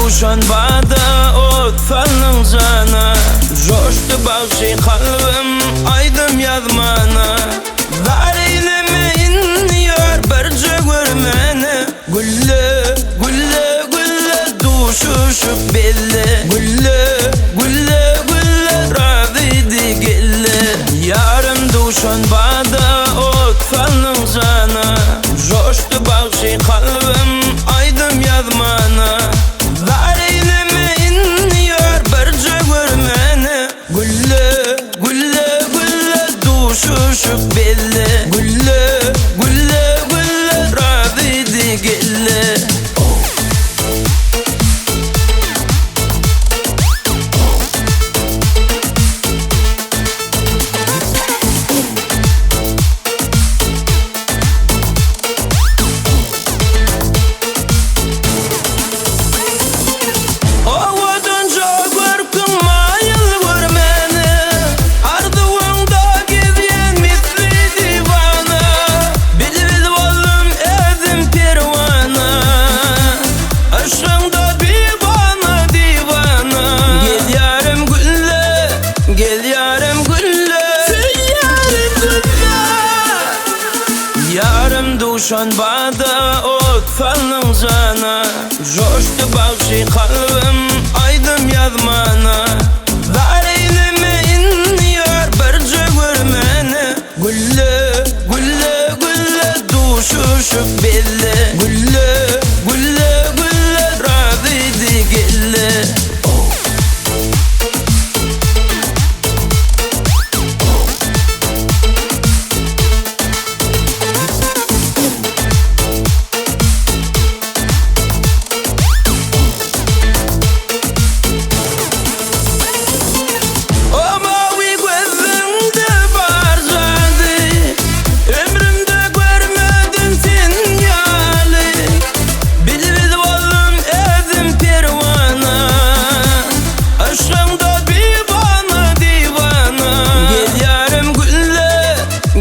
duşan bada ot falın cana. Coştu bağışı kalbim aydım yazmana. Var eyleme inniyor birce görmeni. Gülle gülle gülle duşuşup belli. Gülle gülle gülle radidi gelle. Yarım duşan bada ot falın cana. Coştu bağışı kalbim aydım yazmana. Var eyleme inniyor birce görmeni. Gülle gülle gülle duşuşup belli. Gülle gülle gülle radidi gelle. Gel yarım gülle, yarım duşan bada ot falın cana. Coştu bağışı kalbim aydım yazmana. Var eyleme inniyor birce görmeni. Gülle gülle gülle duşuşup belli. Gülle gülle gülle radidi gelle.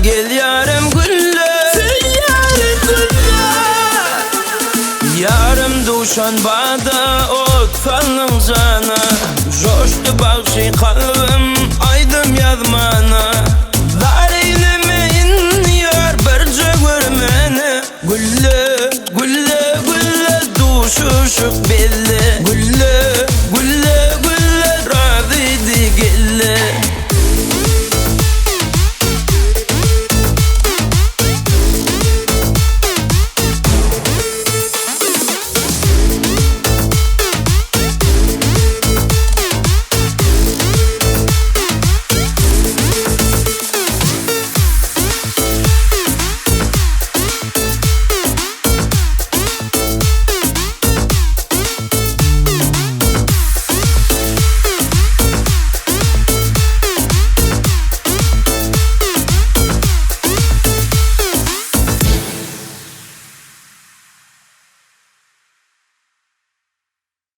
Gel yarım gülle, yarım duşan bada ot falın cana. Coştu bağışı kalbim aydım yazmana. Var eyleme inniyor birce görmeni. Gülle gülle